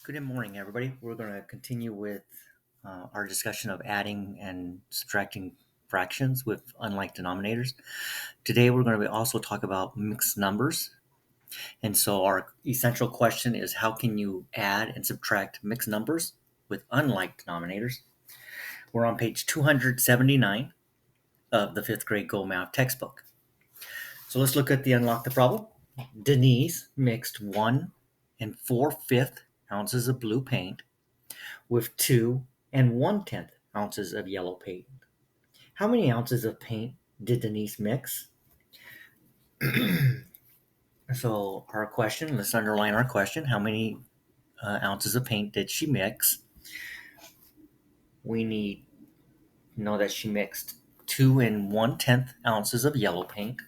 Good morning, everybody. We're going to continue with our discussion of adding and subtracting fractions with unlike denominators. Today, we're going to also talk about mixed numbers. And so, our essential question is how can you add and subtract mixed numbers with unlike denominators? We're on page 279 of the fifth grade Go Math textbook. So, let's look at the unlock the problem. Denise mixed 1 4/5 ounces of blue paint with 2 1/10 ounces of yellow paint. How many ounces of paint did Denise mix? So our question, let's underline our question. How many ounces of paint did she mix? We need to know that she mixed 2 1/10 ounces of yellow paint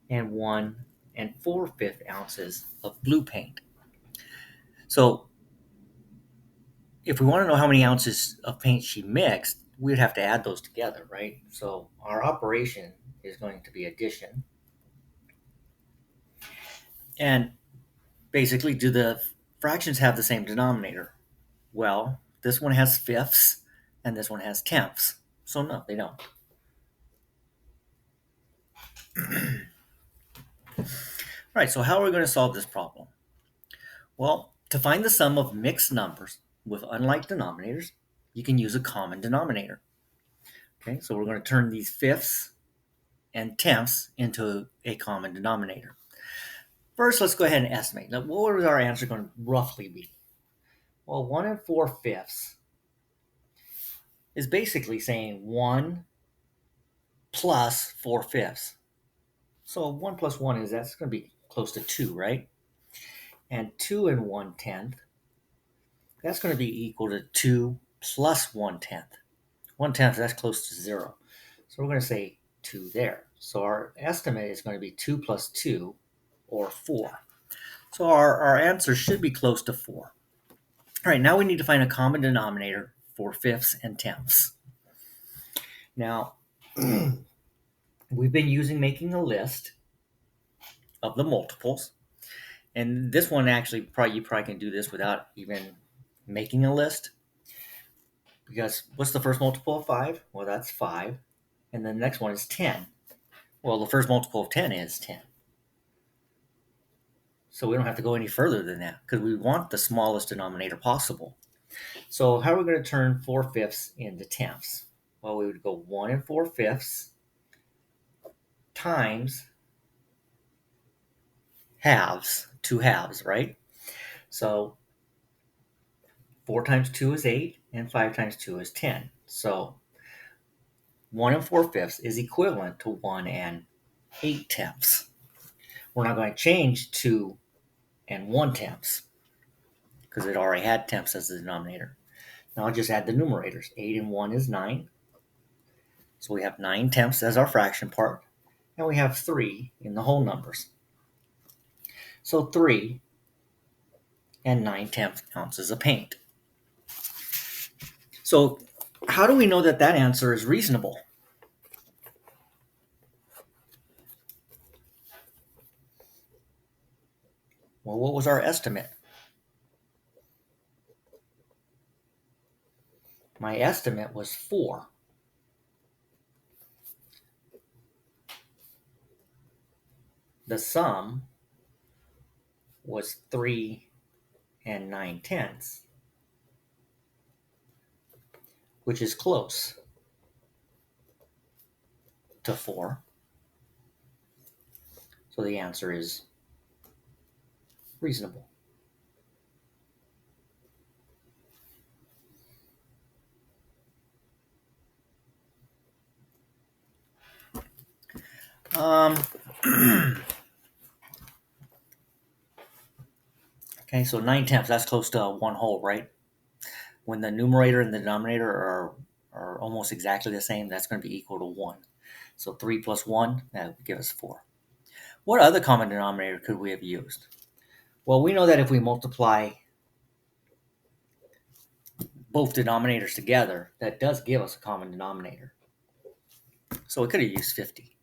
and 1 4/5 ounces of blue paint. So if we want to know how many ounces of paint she mixed, we'd have to add those together, right? So our operation is going to be addition. And basically, do the fractions have the same denominator? Well, this one has fifths and this one has tenths. So no, they don't. All right, so how are we going to solve this problem? Well, to find the sum of mixed numbers with unlike denominators, you can use a common denominator. Okay, so we're going to turn these fifths and tenths into a common denominator. First, let's go ahead and estimate. Now, what was our answer going to roughly be? Well, 1 4/5 is basically saying 1 plus 4/5. So 1 plus 1 that's going to be close to 2, right? And 2 1/10, that's going to be equal to 2 plus 1/10. 1/10, that's close to 0. So we're going to say 2 there. So our estimate is going to be 2 plus 2, or 4. So our answer should be close to 4. All right, now we need to find a common denominator for fifths and tenths. Now, we've been making a list of the multiples. And this one actually, you probably can do this without even making a list. Because what's the first multiple of 5? Well, that's 5. And then the next one is 10. Well, the first multiple of 10 is 10. So we don't have to go any further than that because we want the smallest denominator possible. So how are we going to turn 4/5 into tenths? Well, we would go 1 4/5 times halves, 2 halves, right? So 4 times 2 is 8, and 5 times 2 is 10. So 1 4/5 is equivalent to 1 8/10. We're not going to change 2 1/10 because it already had tenths as the denominator. Now I'll just add the numerators. 8 and 1 is 9. So we have 9/10 as our fraction part, and we have 3 in the whole numbers. So 3 9/10 ounces of paint. So how do we know that answer is reasonable? Well, what was our estimate? My estimate was 4. The sum was 3 9/10, which is close to 4. So the answer is reasonable. Okay, so 9/10, that's close to 1 whole, right? When the numerator and the denominator are almost exactly the same, that's going to be equal to 1. So 3 plus 1, that would give us 4. What other common denominator could we have used? Well, we know that if we multiply both denominators together, that does give us a common denominator. So we could have used 50.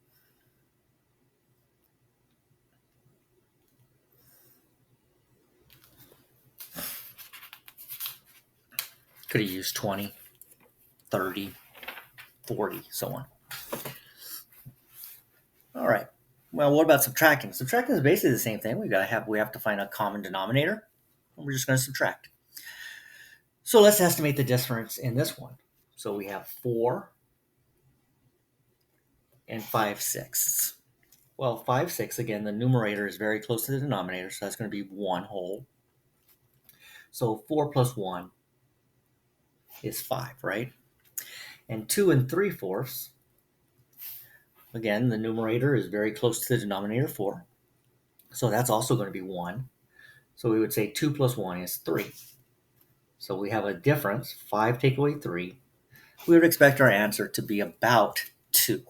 Could have used 20, 30, 40, so on. All right. Well, what about subtracting? Subtracting is basically the same thing. We have to find a common denominator, and we're just going to subtract. So let's estimate the difference in this one. So we have 4 and 5/6. Well, 5/6, again, the numerator is very close to the denominator, so that's going to be 1 whole. So 4 plus 1 is 5, right? And 2 and 3/4, again, the numerator is very close to the denominator, 4. So that's also going to be 1. So we would say 2 plus 1 is 3. So we have a difference, 5 take away 3. We would expect our answer to be about 2.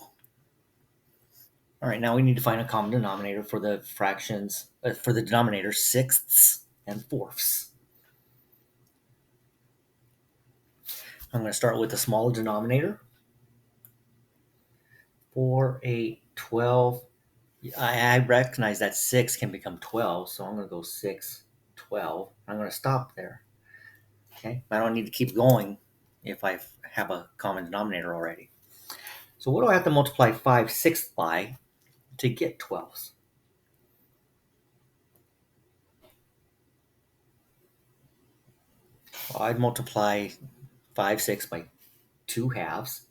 All right, now we need to find a common denominator for the fractions, for the denominator sixths and fourths. I'm going to start with the small denominator. 4, 8, 12. I recognize that 6 can become 12, so I'm going to go 6, 12. I'm going to stop there. Okay, I don't need to keep going if I have a common denominator already. So what do I have to multiply 5/6 by to get 12s? Well, I'd multiply 5/6 by 2 halves,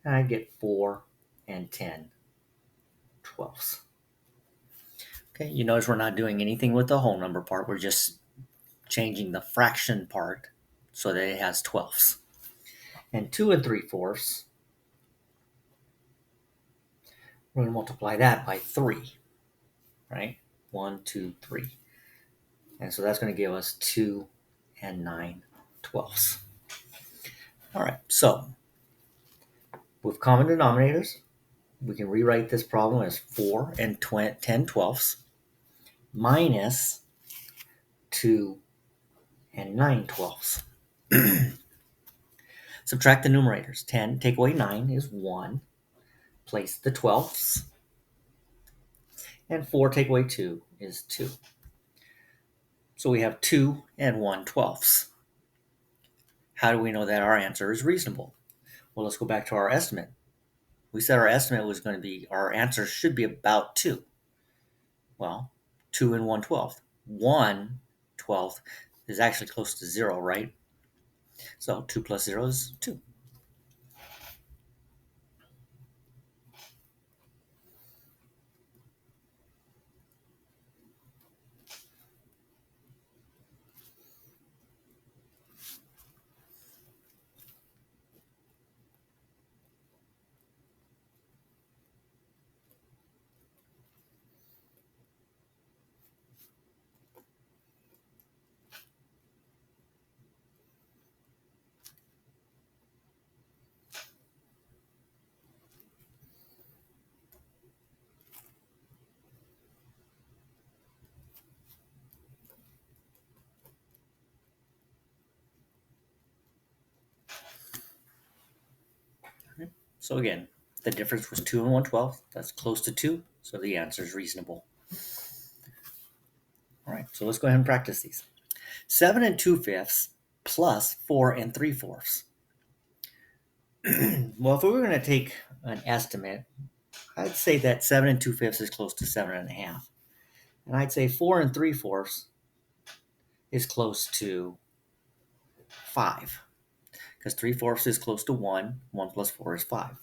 and I get 4 and 10/12. Okay, you notice we're not doing anything with the whole number part. We're just changing the fraction part so that it has 12s. And 2 and 3/4, we're going to multiply that by 3, right? 1, 2, 3. And so that's going to give us 2 and 9/12. All right, so with common denominators, we can rewrite this problem as 4 and 10/12 minus 2 and 9/12. Subtract the numerators. 10 take away 9 is 1. Place the 12ths. And 4 take away 2 is 2. So we have 2 and 1/12. How do we know that our answer is reasonable? Well, let's go back to our estimate. We said our estimate was going to be, our answer should be about 2. Well, 2 and 1/12. 1/12 is actually close to 0, right? So 2 plus 0 is 2. So again, the difference was 2 and 1/12. That's close to 2, so the answer is reasonable. All right, so let's go ahead and practice these. 7 and 2/5 plus 4 and 3/4. Well, if we were going to take an estimate, I'd say that 7 and 2/5 is close to 7.5. And I'd say 4 and 3/4 is close to 5. Because 3/4 is close to 1. 1 plus 4 is 5.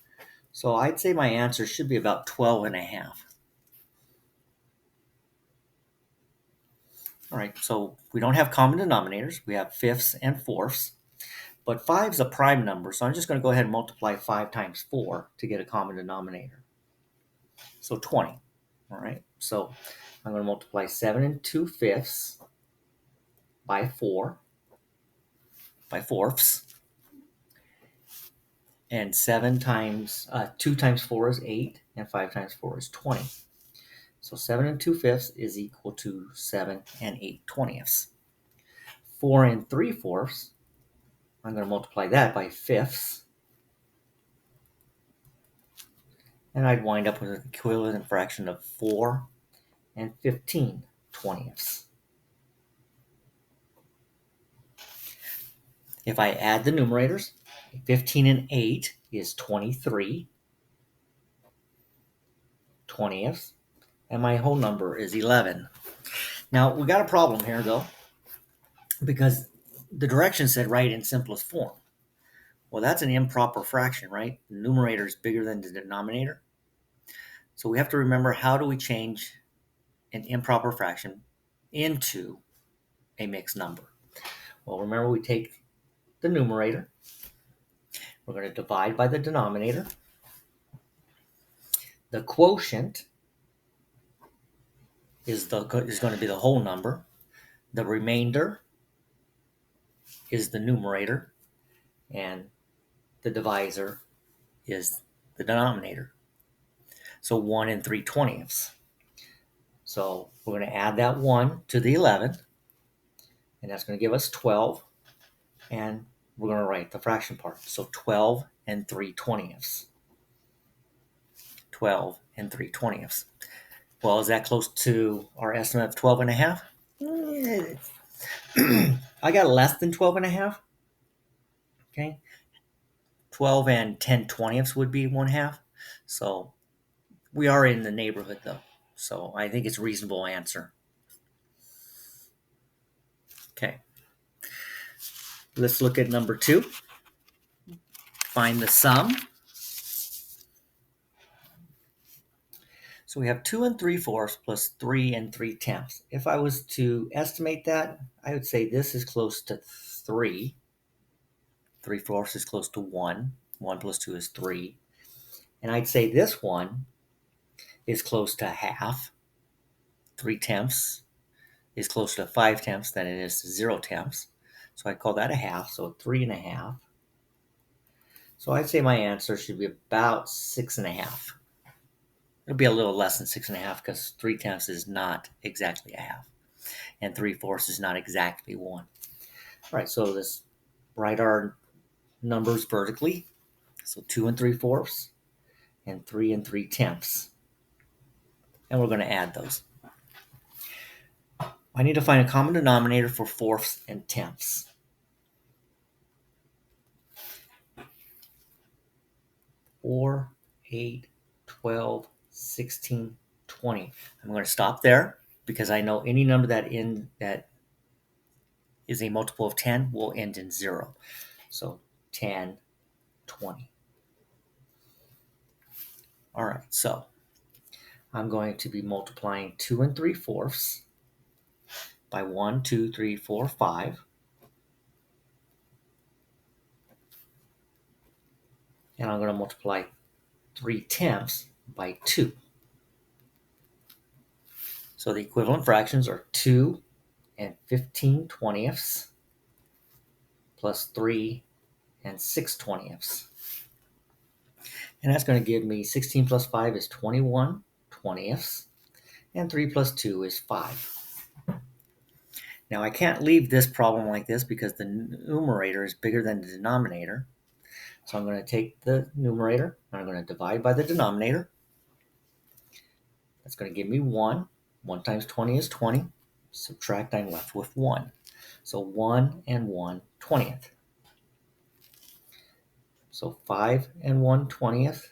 So I'd say my answer should be about 12.5. All right, so we don't have common denominators. We have fifths and fourths. But 5 is a prime number, so I'm just going to go ahead and multiply 5 times 4 to get a common denominator. So 20. All right, so I'm going to multiply 7 and 2/5 by 4, by fourths. And 2 times 4 is 8, and 5 times 4 is 20. So 7 and 2/5 is equal to 7 and 8/20. 4 and 3/4, I'm going to multiply that by fifths. And I'd wind up with an equivalent fraction of 4 and 15/20. If I add the numerators, 15 and 8 is 23 20ths, and my whole number is 11. Now, we got a problem here, though, because the directions said write in simplest form. Well, that's an improper fraction, right? The numerator is bigger than the denominator. So we have to remember, how do we change an improper fraction into a mixed number? Well, remember, we take the numerator. We're going to divide by the denominator. The quotient is going to be the whole number. The remainder is the numerator, and the divisor is the denominator. So 1 and 3/20. So we're going to add that 1 to the 11, and that's going to give us 12, and we're going to write the fraction part. So 12 and 3/20. 12 and 3/20. Well, is that close to our estimate of 12 and a half? I got less than 12 and a half. Okay. 12 and 10/20 would be 1/2. So we are in the neighborhood, though. So I think it's a reasonable answer. Okay. Let's look at number 2. Find the sum. So we have 2 and 3/4 plus 3 and 3/10. If I was to estimate that, I would say this is close to 3. 3/4 is close to 1. 1 plus 2 is 3. And I'd say this one is close to half. 3/10 is closer to 5/10 than it is to 0/10. So I'd call that a half, so 3.5. So I'd say my answer should be about 6.5. It'll be a little less than 6.5 because 3/10 is not exactly a half, and 3/4 is not exactly 1. All right, so let's write our numbers vertically. So 2 and 3/4 and 3 and 3/10. And we're going to add those. I need to find a common denominator for fourths and tenths. 4, 8, 12, 16, 20. I'm going to stop there because I know any number that is a multiple of 10 will end in 0. So 10, 20. All right, so I'm going to be multiplying 2 and 3/4 by 1, 2, 3, 4, 5. And I'm going to multiply 3/10 by 2. So the equivalent fractions are 2 and 15/20 plus 3 and 6/20. And that's going to give me 16 plus 5 is 21/20, and 3 plus 2 is 5. Now I can't leave this problem like this because the numerator is bigger than the denominator. So I'm going to take the numerator and I'm going to divide by the denominator. That's going to give me 1. 1 times 20 is 20. Subtract, I'm left with 1. So 1 and 1/20. So 5 and 1/20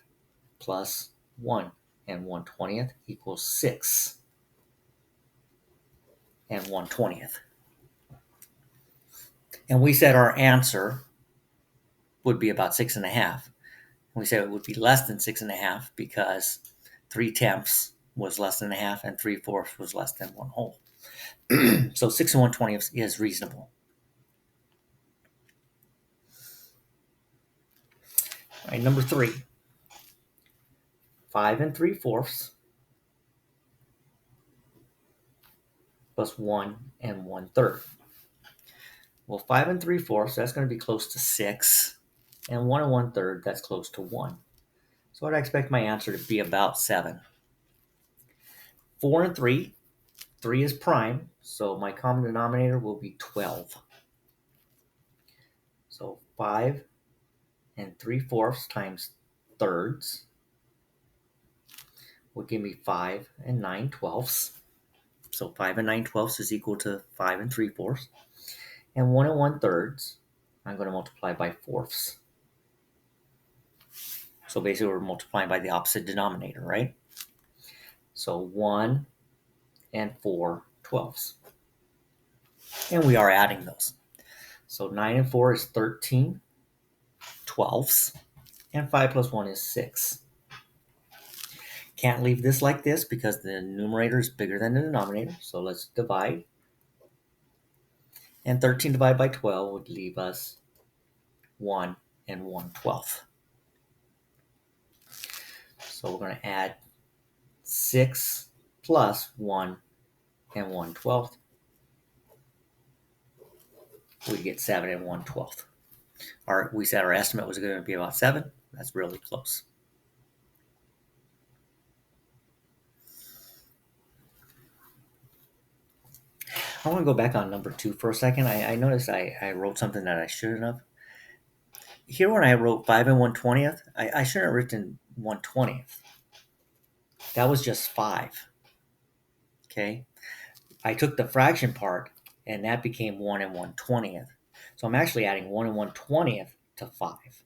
plus 1 and 1/20 equals 6 and 1/20. And we said our answer would be about 6.5. We said it would be less than 6.5 because 3/10 was less than a half and 3/4 was less than 1 whole. So 6 and 1/20 is reasonable. All right, number 3. 5 and 3/4 plus 1 and 1/3. Well, 5 and 3/4, that's going to be close to 6. And 1 and 1/3, that's close to 1. So I'd expect my answer to be about 7. 4 and 3. 3 is prime, so my common denominator will be 12. So 5 and 3/4 times thirds will give me 5 and 9/12. So 5 and 9/12 is equal to 5 and 3/4. And 1 and 1/3 I'm going to multiply by fourths. So basically we're multiplying by the opposite denominator, right? So 1 and 4 twelfths. And we are adding those. So 9 and 4 is 13 twelfths. And 5 plus 1 is 6. Can't leave this like this because the numerator is bigger than the denominator. So let's divide. And 13 divided by 12 would leave us 1 and 1/12. So we're going to add 6 plus 1 and 1/12. We get 7 and 1/12. We said our estimate was going to be about 7. That's really close. I want to go back on number 2 for a second. I noticed I wrote something that I shouldn't have. Here when I wrote 5 and 1/20th, I shouldn't have written 1/20th. That was just 5. Okay? I took the fraction part, and that became 1 and 1/20th. So I'm actually adding 1 and 1/20th to 5.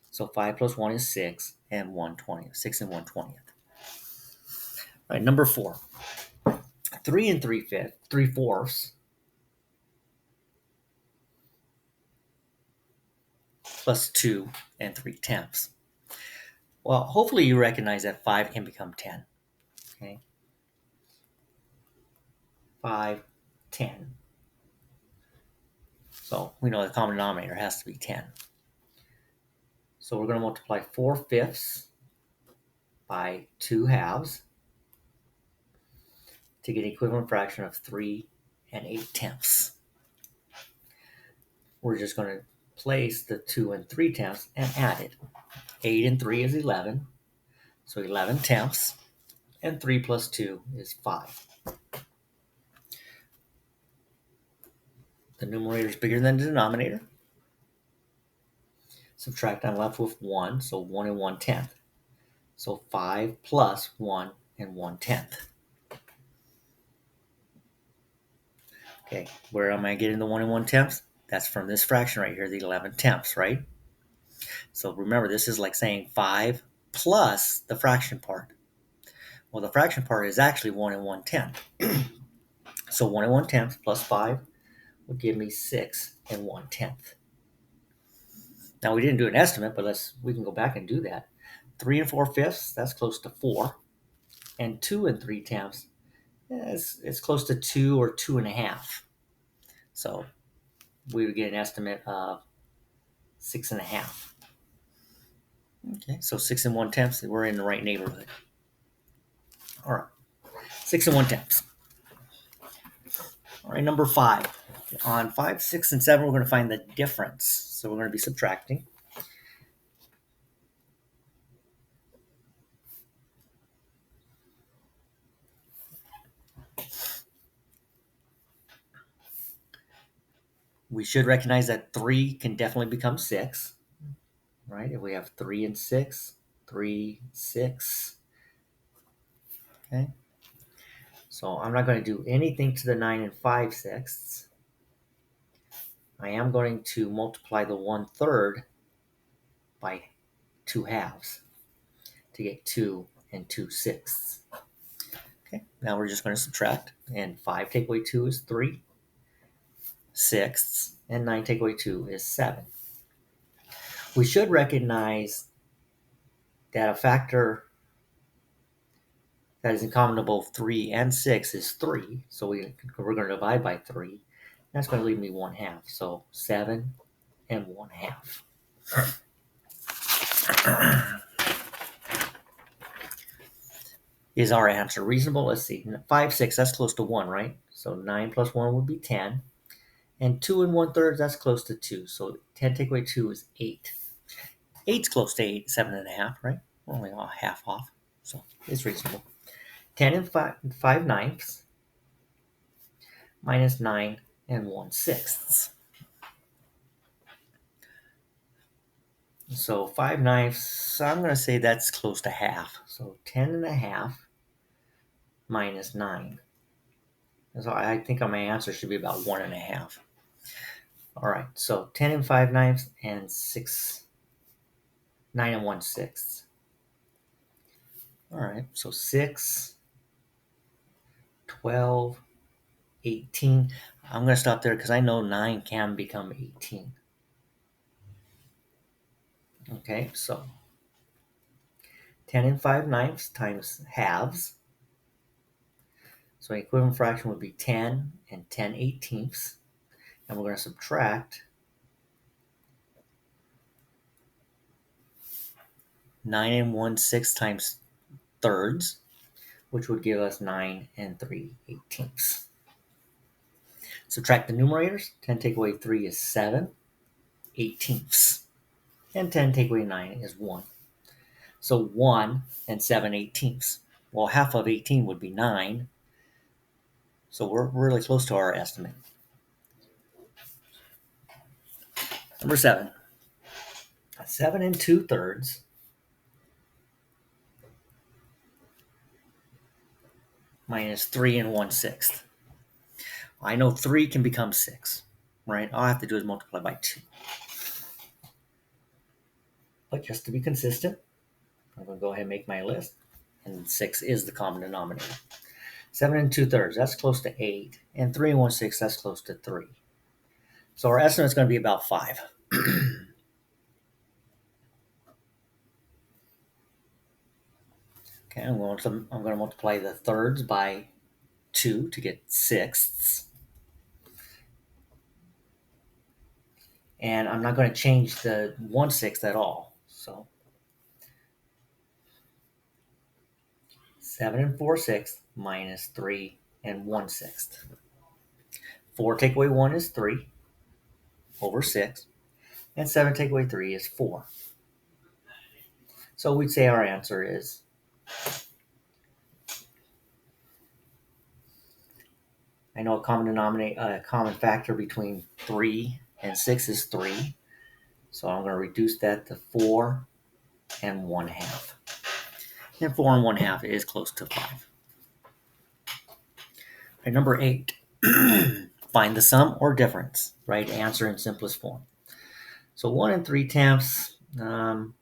So 5 plus 1 is 6 and 1/20th. 6 and 1/20th. All right, number 4. 3 and 3/4 plus 2 and 3/10. Well, hopefully you recognize that 5 can become 10. Okay? 5, 10. So we know the common denominator has to be 10. So we're going to multiply 4/5 by 2 halves to get an equivalent fraction of 3 and 8/10. We're just going to place the 2 and 3/10 and add it. 8 and 3 is 11. So 11/10. And 3 plus 2 is 5. The numerator is bigger than the denominator. Subtract, I'm left with 1, so 1 and 1/10. So 5 plus 1 and 1/10. Okay, where am I getting the 1 and 1/10? That's from this fraction right here, the 11/10, right? So remember, this is like saying 5 plus the fraction part. Well, the fraction part is actually 1 and 1/10. So 1 and 1/10 plus 5 would give me 6 and 1/10. Now we didn't do an estimate, but we can go back and do that. 3 and 4/5, that's close to 4. And 2 and 3/10, it's close to 2 or 2.5. So we would get an estimate of 6.5. Okay, so 6 and 1/10, we're in the right neighborhood. All right, 6 and 1/10. All right, number 5. On 5, 6, and 7, we're going to find the difference. So we're going to be subtracting. We should recognize that 3 can definitely become 6, right? If we have 3 and 6, 3, 6. Okay. So I'm not going to do anything to the 9 and 5/6. I am going to multiply the 1/3 by 2 halves to get 2 and 2/6. Okay, now we're just going to subtract. And 5 take away 2 is 3. 6 and 9 take away 2 is 7. We should recognize that a factor that is in common to both 3 and 6 is 3. So we're going to divide by 3. That's going to leave me 1/2. So 7 and 1/2. Is our answer reasonable? Let's see. 5, 6, that's close to 1, right? So 9 plus 1 would be 10. And 2 and 1/3, that's close to 2. So 10 take away 2 is 8. 8's close to 8, 7.5, right? We're only a half off. So it's reasonable. 10 and 5/9 minus 9 and 1/6. So 5/9, I'm going to say that's close to half. So 10.5 minus 9. So I think my answer should be about 1.5. All right, so 10 and 5/9 and 9 and 1/6. All right, so 6, 12, 18. I'm going to stop there because I know 9 can become 18. Okay, so 10 and 5/9 times halves. So an equivalent fraction would be 10 and 10/18. And we're going to subtract 9 and 1/6 times thirds, which would give us 9 and 3/18. Subtract the numerators. 10 take away 3 is 7/18. And 10 take away 9 is 1. So 1 and 7/18. Well, half of 18 would be 9. So we're really close to our estimate. Number 7. 7 and 2/3 minus 3 and 1/6. I know 3 can become 6, right? All I have to do is multiply by 2. But just to be consistent, I'm going to go ahead and make my list. And 6 is the common denominator. 7 and 2/3, that's close to 8. And 3 and 1/6, that's close to 3. So our estimate is going to be about 5. Okay, I'm going to multiply the thirds by 2 to get sixths. And I'm not going to change the 1/6 at all. So 7 and 4/6 minus 3 and 1/6. 4 take away 1 is 3 over 6. And 7 take away 3 is 4. So we'd say our answer is I know a common factor between 3 and 6 is 3. So I'm going to reduce that to 4 and 1/2. And 4 and 1/2 is close to 5. Okay, number 8. Find the sum or difference. Right answer in simplest form. So 1 and 3/10. I'm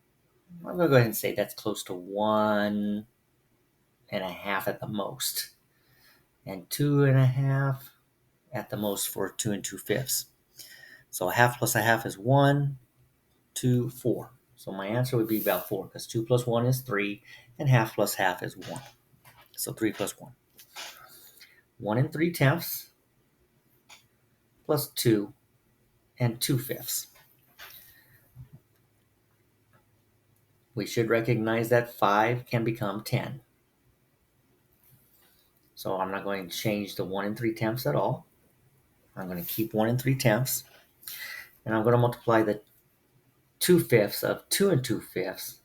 going to go ahead and say that's close to 1 and a half at the most. And 2 and a half at the most for 2 and 2/5. So a half plus a half is 1, 2, 4. So my answer would be about 4 because 2 plus 1 is 3 and half plus half is 1. So 3 plus 1. 1 and 3/10 plus 2 and 2/5. We should recognize that 5 can become 10. So I'm not going to change the 1 and 3/10 at all. I'm going to keep 1 and 3/10. And I'm going to multiply the 2/5 of 2 and 2/5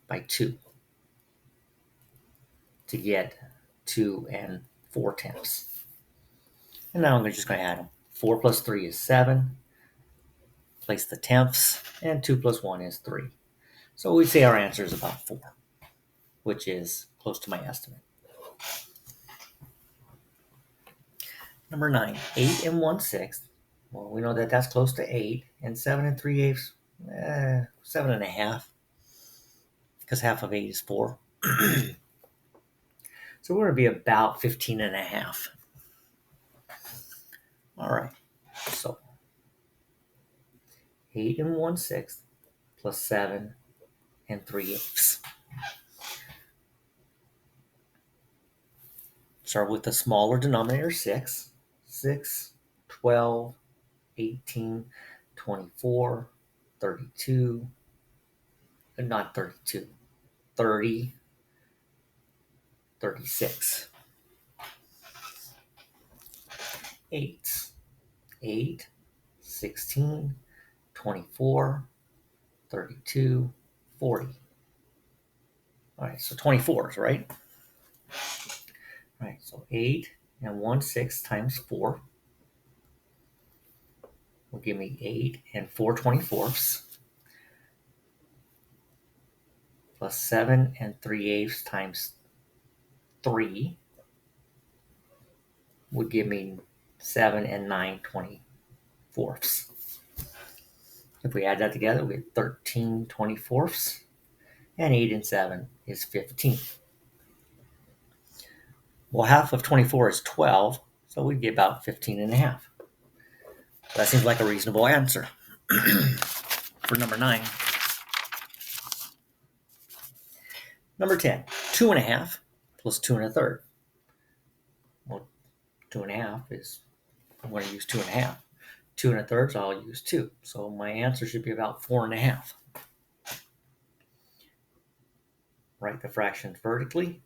by 2 to get 2 and 4/10. And now I'm just going to add them. 4 plus 3 is 7. Place the tenths. And 2 plus 1 is 3. So we say our answer is about 4, which is close to my estimate. Number 9. 8 and 1/6. Well, we know that that's close to 8. And 7 and 3/8. 7.5. Because half of 8 is 4. So we're going to be about 15.5. All right. So 8 and 1/6 plus 7 and 3/8. Start with the smaller denominator, 6. 6, 12, 18, 24, 32, not 32, 30, 36. 8, 8, 16, 24, 32, 40. All right, so 24s, right? All right, so 8 and 1/6 times 4 will give me 8 and 4/24. Plus 7 and 3/8 times 3 would give me 7 and 9/20. fourths. If we add that together, we get 13 24ths, and 8 and 7 is 15. Well, half of 24 is 12, so we'd get about 15 and a half. That seems like a reasonable answer. For number 9. Number 10, 2 and a half plus 2 and a third. Well, 2 and a half is, I'm going to use 2 and a half. 2 and a third, so I'll use 2. So my answer should be about 4 and a half. Write the fractions vertically.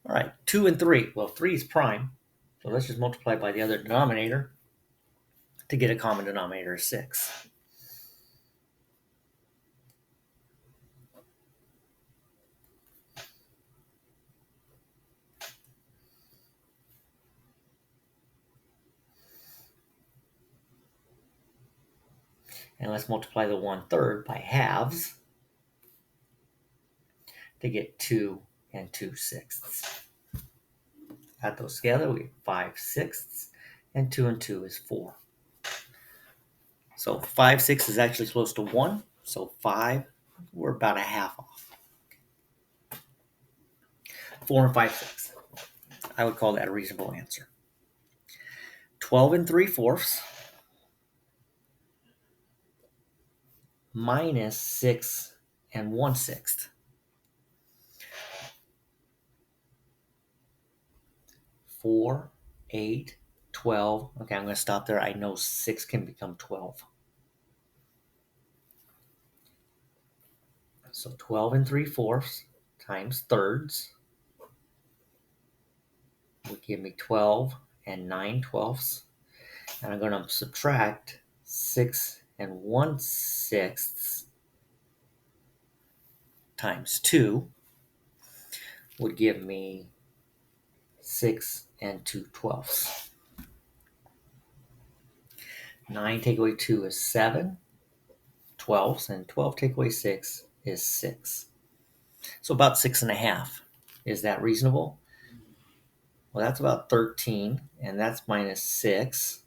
All right, 2 and 3. Well, 3 is prime, so let's just multiply by the other denominator to get a common denominator of 6. And let's multiply the 1/3 by halves to get 2 and 2/6. Add those together, we get 5/6, and 2 and 2 is 4. So 5/6 is actually close to 1, so 5, we're about a half off. 4 and 5/6. I would call that a reasonable answer. 12 and 3/4 minus 6 and 1/6. 4, 8, 12. Okay, I'm going to stop there. I know 6 can become 12. So 12 and 3/4 times thirds would give me 12 and 9/12. And I'm going to subtract 6 and 1/6 times 2 would give me 6 and 2/12. 9 take away 2 is 7 twelfths, and 12 take away 6 is 6. So about 6 and a half. Is that reasonable? Well, that's about 13, and that's minus 6.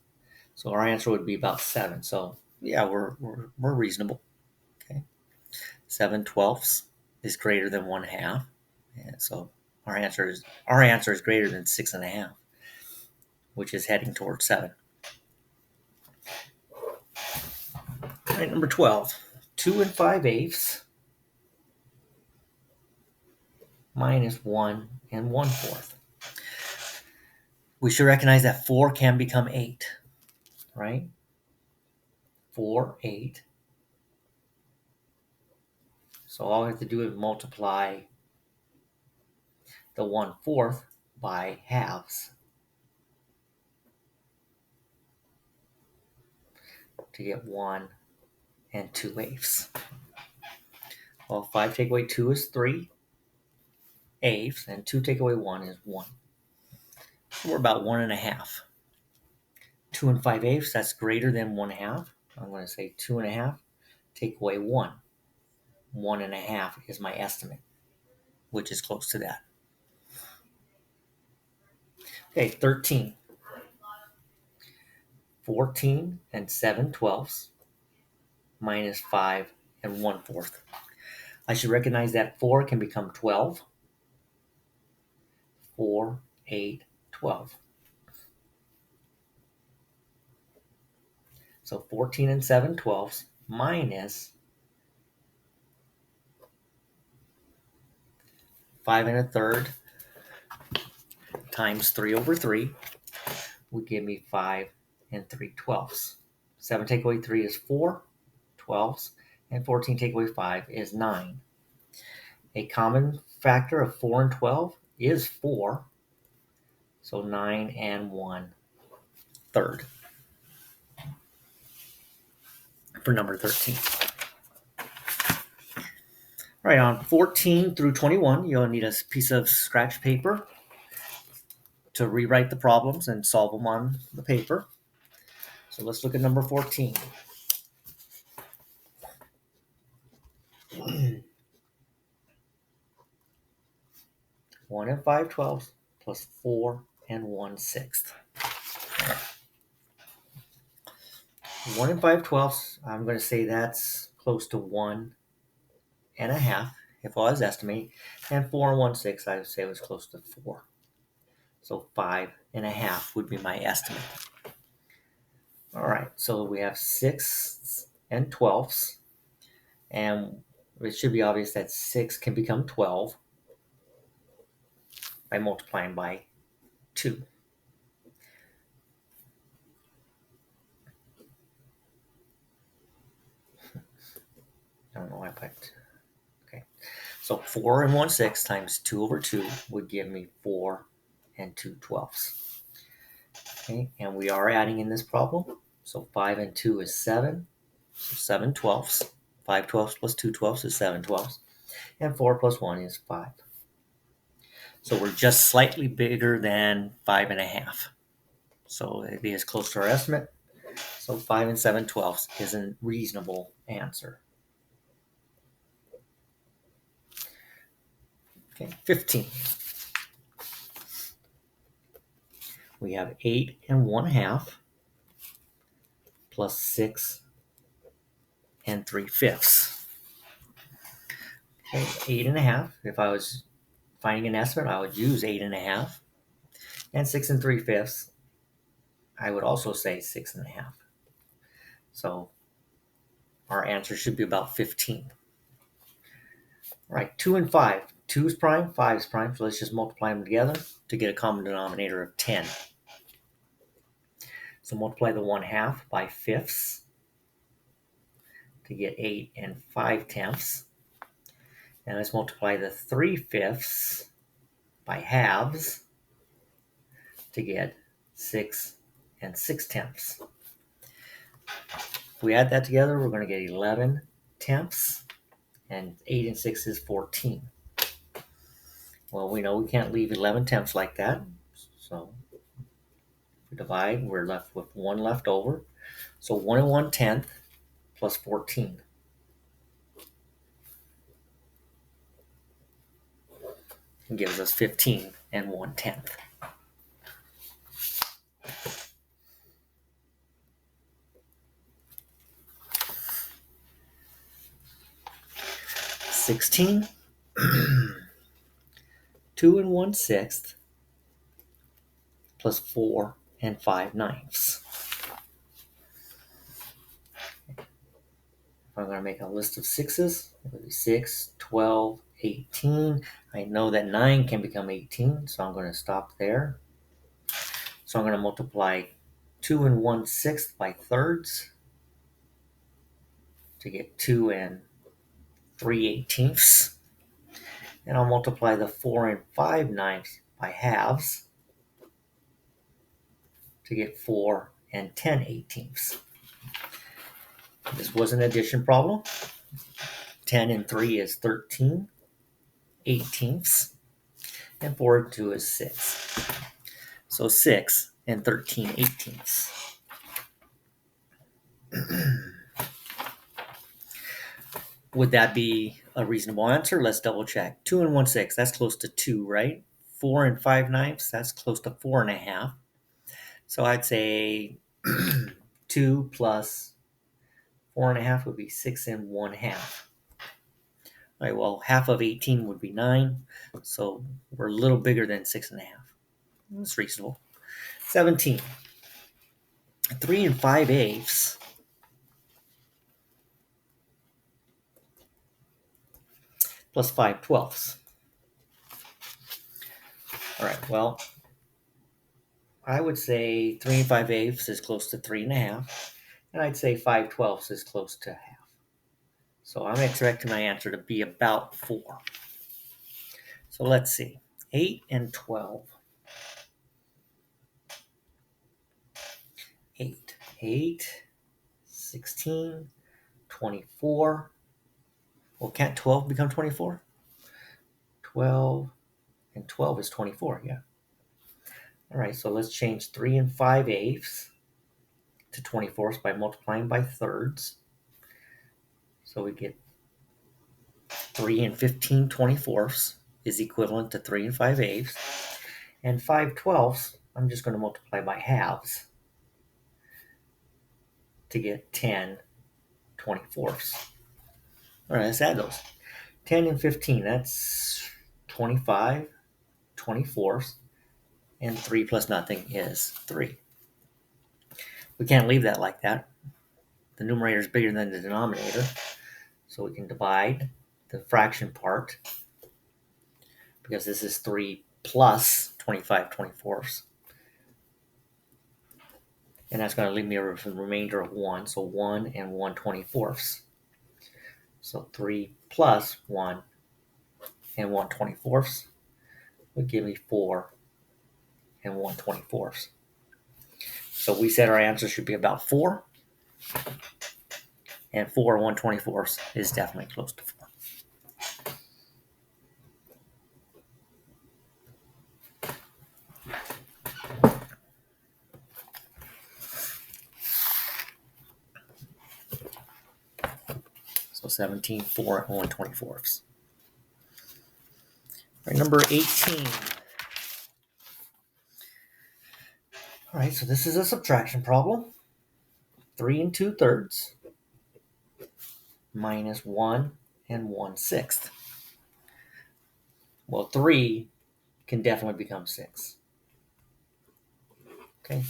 So our answer would be about 7. So yeah, we're reasonable. Okay, 7/12 is greater than 1/2, and so our answer is greater than 6 and a half, which is heading towards 7. All right, number 12, 2 and 5/8 minus 1 and 1/4. We should recognize that 4 can become 8, right? 4, 8. So all I have to do is multiply the 1/4 by halves to get 1 and 2/8. Well, 5 take away 2 is 3/8, and 2 take away 1 is 1. So we're about 1 and a half. 2 and 5/8, that's greater than 1/2. I'm going to say 2 and a half, take away 1. 1 and a half is my estimate, which is close to that. Okay, 13. 14 and 7/12 minus 5 and 1/4. I should recognize that 4 can become 12. 4, 8, 12. So 14 and 7/12 minus 5 and a third times 3/3 would give me 5 and 3/12. 7 take away 3 is 4/12, and 14 take away 5 is 9. A common factor of 4 and 12 is 4, so 9 and 1/3 for number 13. All right, on 14 through 21, you'll need a piece of scratch paper to rewrite the problems and solve them on the paper. So let's look at number 14. One and 5/12 plus 4 and 1/6. 1 and 5/12, I'm going to say that's close to 1.5 if I was estimating. And 4 and 1/6, I would say was close to 4. So 5.5 would be my estimate. All right, so we have 6 and 12ths. And it should be obvious that 6 can become 12 by multiplying by 2. I don't know why I put. Okay. So 4 and 1/6 times 2 over 2 would give me 4 and 2/12. Okay, and we are adding in this problem. So 5 and 2 is 7. So 7/12. 5/12 plus 2/12 is 7/12. And 4 plus 1 is 5. So we're just slightly bigger than 5.5. So it'd be as close to our estimate. So 5 and 7/12 is a reasonable answer. Okay, 15. We have 8 and 1/2 plus 6 and 3/5. Okay, 8.5. If I was finding an estimate, I would use 8.5. And 6 and 3/5, I would also say 6.5. So our answer should be about 15. All right, 2 and 5. 2 is prime, 5 is prime, so let's just multiply them together to get a common denominator of 10. So multiply the 1/2 by fifths to get 8 and 5/10. And let's multiply the 3/5 by halves to get 6 and 6/10. If we add that together, we're going to get 11/10, and 8 and 6 is 14. Well, we know we can't leave 11/10 like that, so if we divide, we're left with 1 left over. So 1 and 1/10 plus 14 gives us 15 and 1/10. 16. 2 and 1/6 plus 4 and 5/9. I'm going to make a list of sixes. It would be 6, 12, 18. I know that 9 can become 18, so I'm going to stop there. So I'm going to multiply 2 and 1/6 by thirds to get 2 and 3/18. And I'll multiply the 4 and 5/9 by halves to get 4 and 10/18. This was an addition problem. 10 and 3 is 13/18. And 4 and 2 is 6. So 6 and 13/18. Would that be a reasonable answer? Let's double check. 2 and 1/6, that's close to 2, right? 4 and 5/9, that's close to 4.5. So I'd say 2 plus 4.5 would be 6 and 1/2. All right, well, half of 18 would be 9, so we're a little bigger than 6.5. That's reasonable. 17. 3 and 5/8 plus 5/12. All right, well, I would say 3 and 5/8 is close to 3.5, and I'd say 5/12 is close to half. So I'm expecting my answer to be about 4. So let's see. 8 and 12. 8, 16, 24. Well, can't 12 become 24? 12 and 12 is 24, yeah. All right, so let's change 3 and 5/8 to 24ths by multiplying by thirds. So we get 3 and 15 24ths is equivalent to 3 and 5/8. And 5/12, I'm just going to multiply by halves. to get 10 24ths. All right, let's add those. 10 and 15, that's 25 24ths, and 3 plus nothing is 3. We can't leave that like that. The numerator is bigger than the denominator, so we can divide the fraction part, because this is 3 plus 25 24ths. And that's going to leave me a remainder of 1, so 1 and 1 24ths. So 3 plus 1 and 1 24ths would give me 4 and 1 24ths. So we said our answer should be about 4, and 4 and 1 24ths is definitely close to 4. So 17, 4, and 1 24ths. All right, number 18. All right, so this is a subtraction problem. 3 and 2/3 minus 1 and 1/6. Well, 3 can definitely become 6. Okay,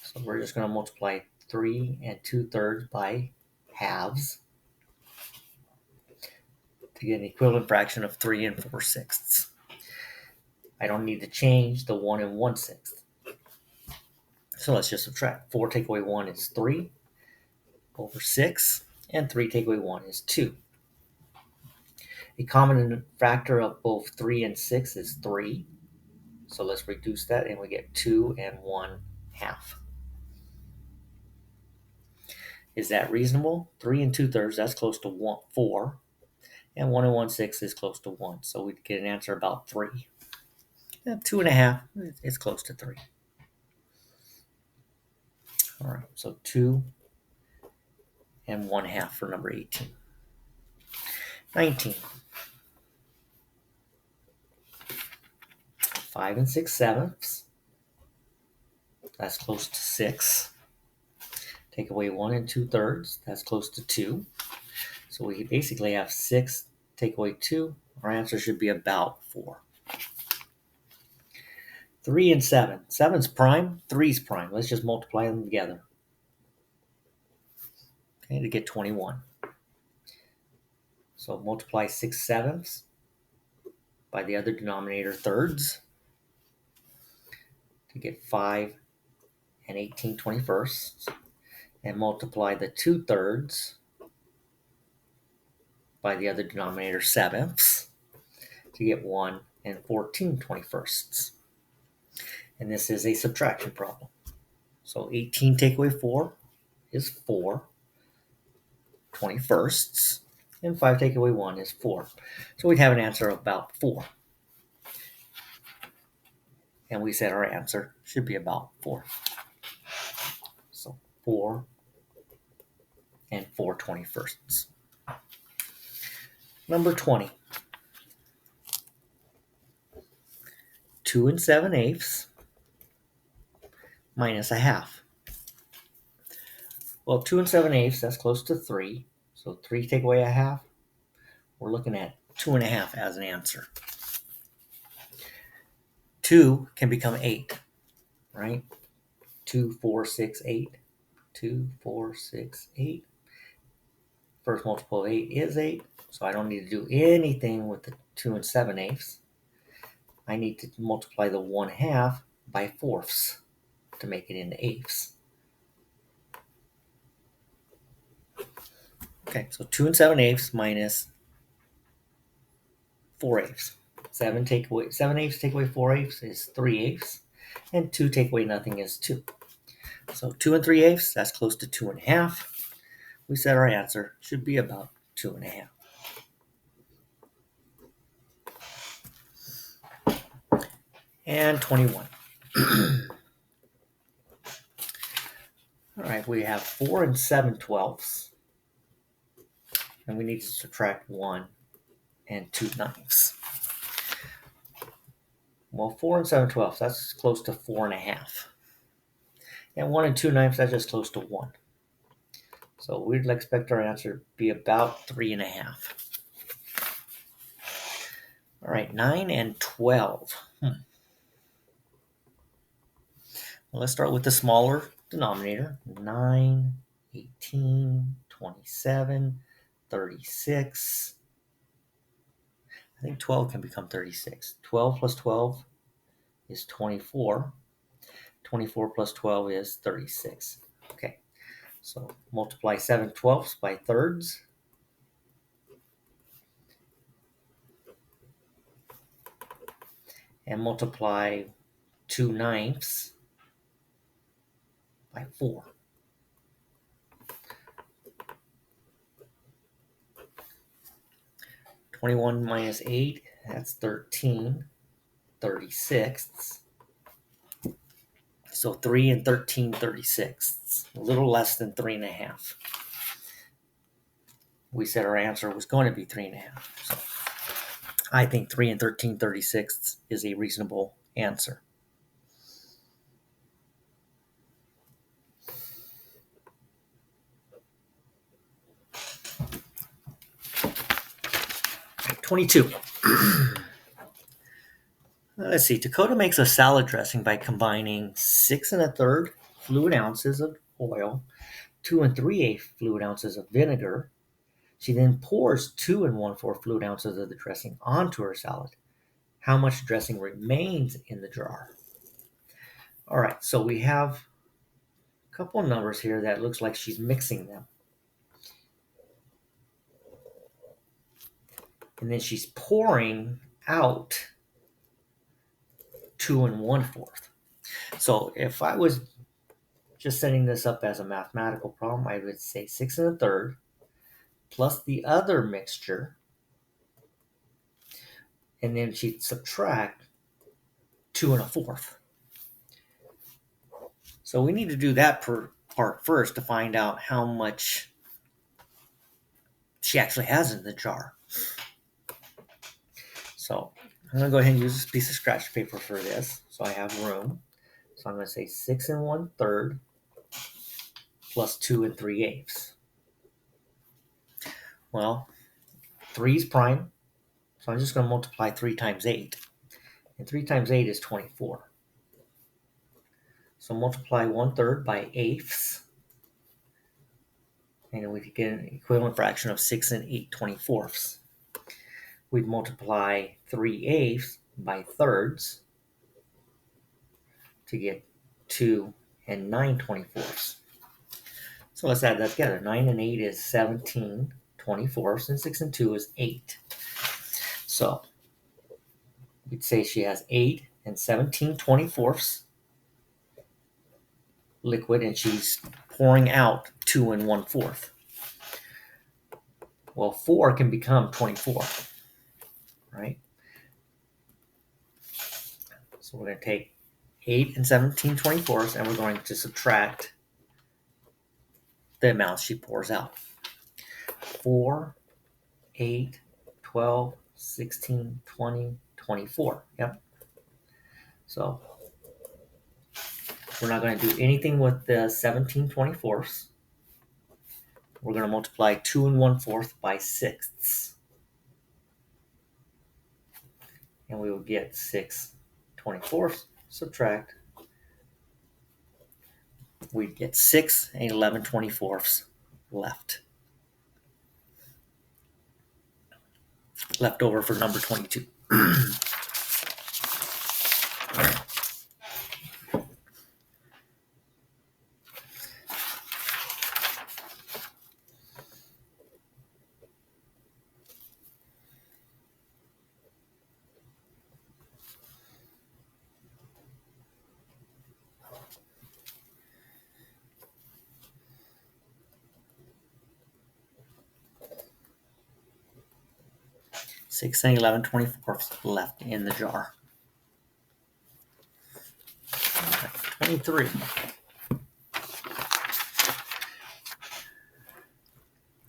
so we're just going to multiply 3 and 2/3 by halves to get an equivalent fraction of 3 and 4/6. I don't need to change the 1 and 1/6. So let's just subtract. 4 take away 1 is 3 over 6, and 3 take away 1 is 2. A common factor of both 3 and 6 is 3. So let's reduce that, and we get 2 and 1/2. Is that reasonable? 3 and 2/3, that's close to 4. And 1 and 1/6 is close to 1. So we'd get an answer about 3. 2.5 is close to 3. All right, so 2 and 1/2 for number 18. 19. 5 and 6/7. That's close to 6. Take away 1 and 2/3. That's close to 2. So we basically have 6 take away 2. Our answer should be about 4. 3 and 7. 7's prime, 3's prime. Let's just multiply them together. Okay, to get 21. So multiply 6/7 by the other denominator, thirds, to get 5 and 18 21sts. And multiply the 2/3 by the other denominator, 7ths, to get 1 and 14 21sts. And this is a subtraction problem. So 18 take away 4 is 4 21sts, and 5 take away 1 is 4. So we'd have an answer of about 4. And we said our answer should be about 4. So 4 and 4 21sts. Number 20. 2 and 7/8 minus 1/2. Well, 2 and 7/8, that's close to 3. So 3 take away 1/2. We're looking at 2.5 as an answer. 2 can become 8, right? 2, 4, 6, 8. 2, 4, 6, 8. First multiple of 8 is 8. So I don't need to do anything with the 2 and 7/8. I need to multiply the 1/2 by 4ths to make it into 8ths. Okay, so 2 and 7/8 minus 4/8. 7/8 take away 4/8 is 3/8, and 2 take away nothing is 2. So 2 and 3/8, that's close to 2.5. We said our answer should be about 2.5. And 21. All right, we have 4 and 7/12, and we need to subtract 1 and 2/9. Well, 4 and 7/12, that's close to 4.5. And 1 and 2/9, that's just close to 1. So we'd expect our answer to be about 3.5. All right, 9 and 12. Well, let's start with the smaller denominator. 9, 18, 27, 36. I think 12 can become 36. 12 plus 12 is 24. 24 plus 12 is 36. Okay, so multiply 7/12 by thirds. And multiply 2/9 by 4. (21 minus 8), that's 13. 36ths. So 3 and 13 36ths, a little less than 3.5. We said our answer was going to be 3.5. So I think 3 and 13 36ths is a reasonable answer. Right, 22. Let's see. Dakota makes a salad dressing by combining 6 1/3 fluid ounces of oil, 2 3/8 fluid ounces of vinegar. She then pours 2 1/4 fluid ounces of the dressing onto her salad. How much dressing remains in the jar? All right, so we have a couple of numbers here that looks like she's mixing them. And then she's pouring out 2 1/4. So if I was just setting this up as a mathematical problem, I would say 6 1/3 plus the other mixture, and then she'd subtract 2 1/4. So we need to do that part first to find out how much she actually has in the jar. So I'm going to go ahead and use this piece of scratch paper for this, so I have room. So I'm going to say 6 1/3 plus 2 3/8. Well, 3 is prime, so I'm just going to multiply 3 times 8. And 3 times 8 is 24. So multiply 1/3 by eighths, and we get an equivalent fraction of 6 and 8 24ths. We'd multiply 3/8 by thirds to get 2 and 9 24ths. So let's add that together. 9 and 8 is 17 24ths, and 6 and 2 is 8. So we'd say she has 8 and 17 24ths liquid, and she's pouring out 2 1/4. Well, 4 can become 24, right? So we're going to take 8 and 17 24ths, and we're going to subtract the amount she pours out. 4, 8, 12, 16, 20, 24. Yep. So we're not going to do anything with the 17 24ths. We're going to multiply 2 1/4 by sixths. And we will get 6 24ths. Subtract. We get 6 and 11 24ths left. Left over for number 22. 6 and 11 24ths left in the jar. 23.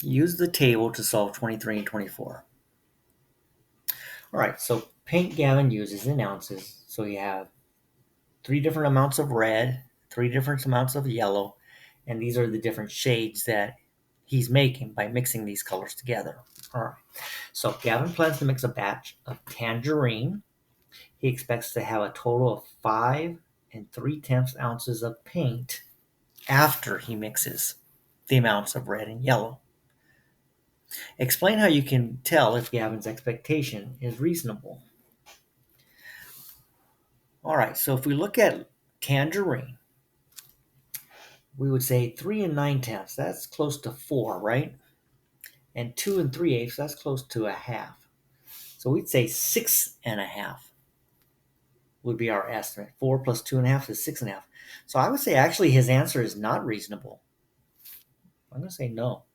Use the table to solve 23 and 24. All right, so paint Gavin uses in ounces. So you have 3 different amounts of red, 3 different amounts of yellow, and these are the different shades that he's making by mixing these colors together. All right. So Gavin plans to mix a batch of tangerine. He expects to have a total of 5 3/10 ounces of paint after he mixes the amounts of red and yellow. Explain how you can tell if Gavin's expectation is reasonable. All right, so if we look at tangerine, we would say 3 9/10, that's close to 4, right? And 2 3/8, that's close to a half. So we'd say 6.5 would be our estimate. 4 plus 2.5 is 6.5. So I would say actually his answer is not reasonable. I'm going to say no.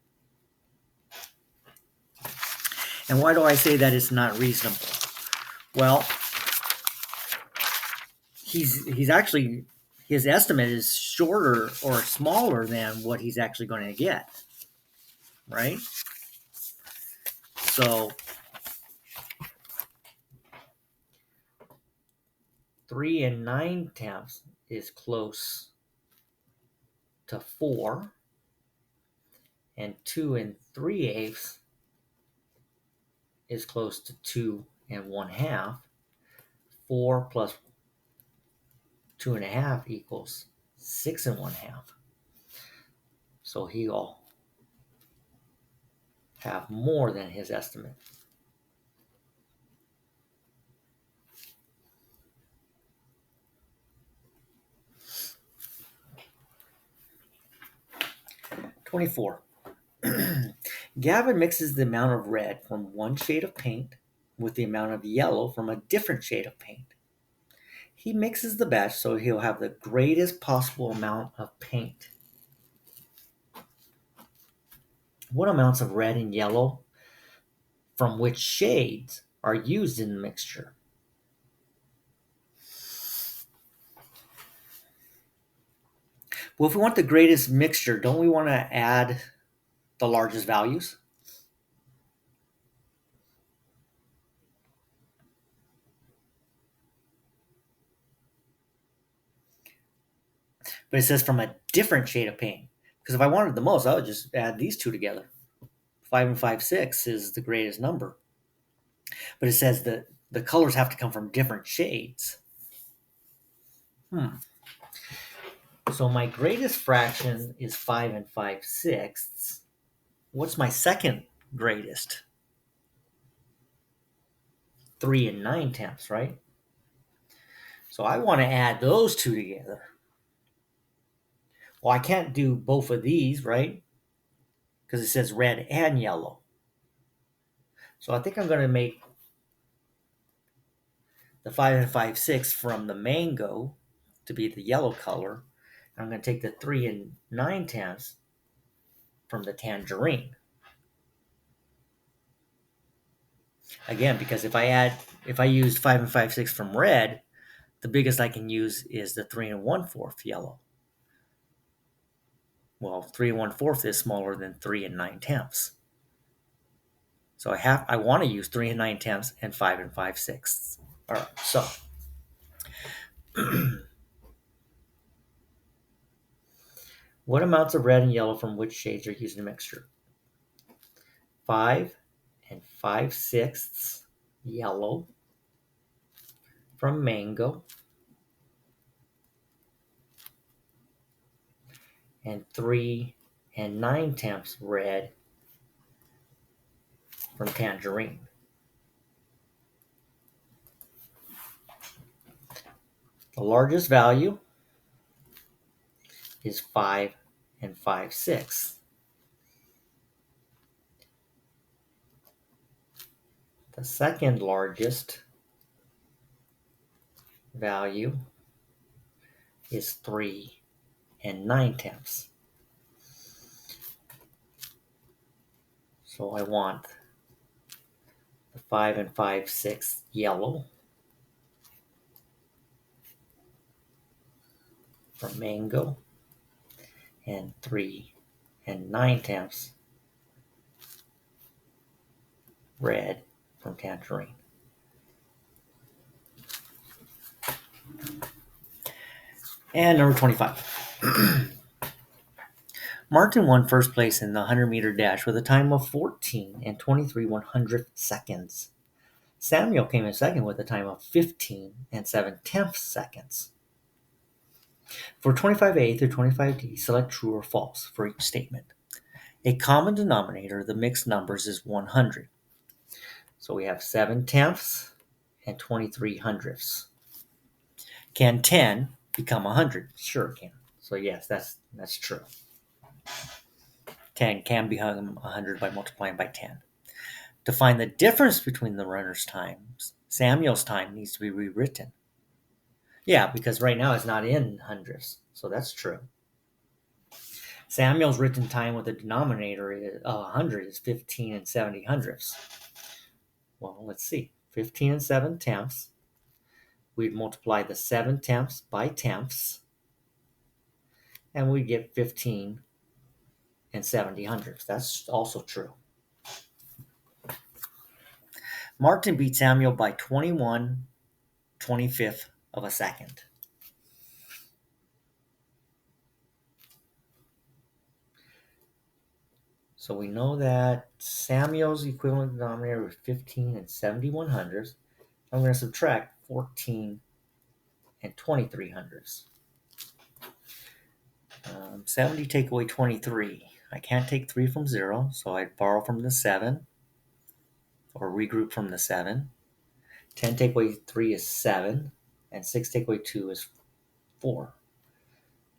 And why do I say that it's not reasonable? Well, he's actually, his estimate is shorter or smaller than what he's actually going to get, right? So 3 9/10 is close to 4, and 2 3/8 is close to 2 1/2. 4 plus 2.5 equals 6 1/2. So he'll have more than his estimate. (24) Gavin mixes the amount of red from one shade of paint with the amount of yellow from a different shade of paint. He mixes the batch so he'll have the greatest possible amount of paint. What amounts of red and yellow from which shades are used in the mixture? Well, if we want the greatest mixture, don't we want to add the largest values? But it says from a different shade of paint. Because if I wanted the most, I would just add these two together. 5 5/6 is the greatest number. But it says that the colors have to come from different shades. So my greatest fraction is 5 5/6. What's my second greatest? 3 9/10, right? So I want to add those two together. Well, I can't do both of these, right? Because it says red and yellow. So I think I'm going to make the 5 5/6 from the mango to be the yellow color. I'm going to take the 3 9/10 from the tangerine. Again, because if I use 5 5/6 from red, the biggest I can use is the 3 1/4 yellow. Well, 3 1/4 is smaller than 3 9/10. So I want to use 3 9/10 and 5 5/6. All right, so what amounts of red and yellow from which shades are used in a mixture? 5 5/6 yellow from mango and 3 9/10 red from tangerine. The largest value is 5 5/6. The second largest value is 3 9/10. So I want the 5 5/6 yellow from mango and 3 9/10 red from tangerine. And number 25. Martin won first place in the 100-meter dash with a time of 14 and 23 seconds. Samuel came in second with a time of 15 and 7/10 seconds. For 25A through 25D, select true or false for each statement. A common denominator of the mixed numbers is 100. So we have 7/10 and 23/100. Can 10 become 100? Sure it can. So yes, that's true. 10 can become 100 by multiplying by 10. To find the difference between the runner's times, Samuel's time needs to be rewritten. Yeah, because right now it's not in hundredths, so that's true. Samuel's written time with the denominator is 100 is 15 and 70 hundredths. Well, let's see. 15 and 7/10. We'd multiply the 7/10 by tenths, and we get 15 and 70 hundredths. That's also true. Martin beat Samuel by 21/25 of a second. So we know that Samuel's equivalent denominator was 15 and 71 hundredths. I'm going to subtract 14 and 23 hundredths. 70 take away 23. I can't take 3 from 0, so I'd borrow from the 7 or regroup from the 7. 10 take away 3 is 7, and 6 take away 2 is 4.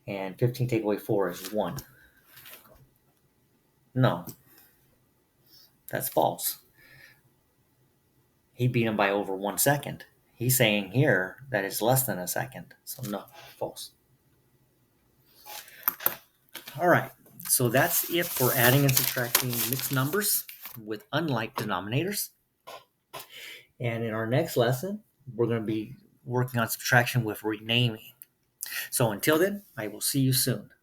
And 15 take away 4 is 1. No, that's false. He beat him by over 1 second. He's saying here that it's less than a second. So no, false. All right, so that's it for adding and subtracting mixed numbers with unlike denominators. And in our next lesson, we're going to be working on subtraction with renaming. So until then, I will see you soon.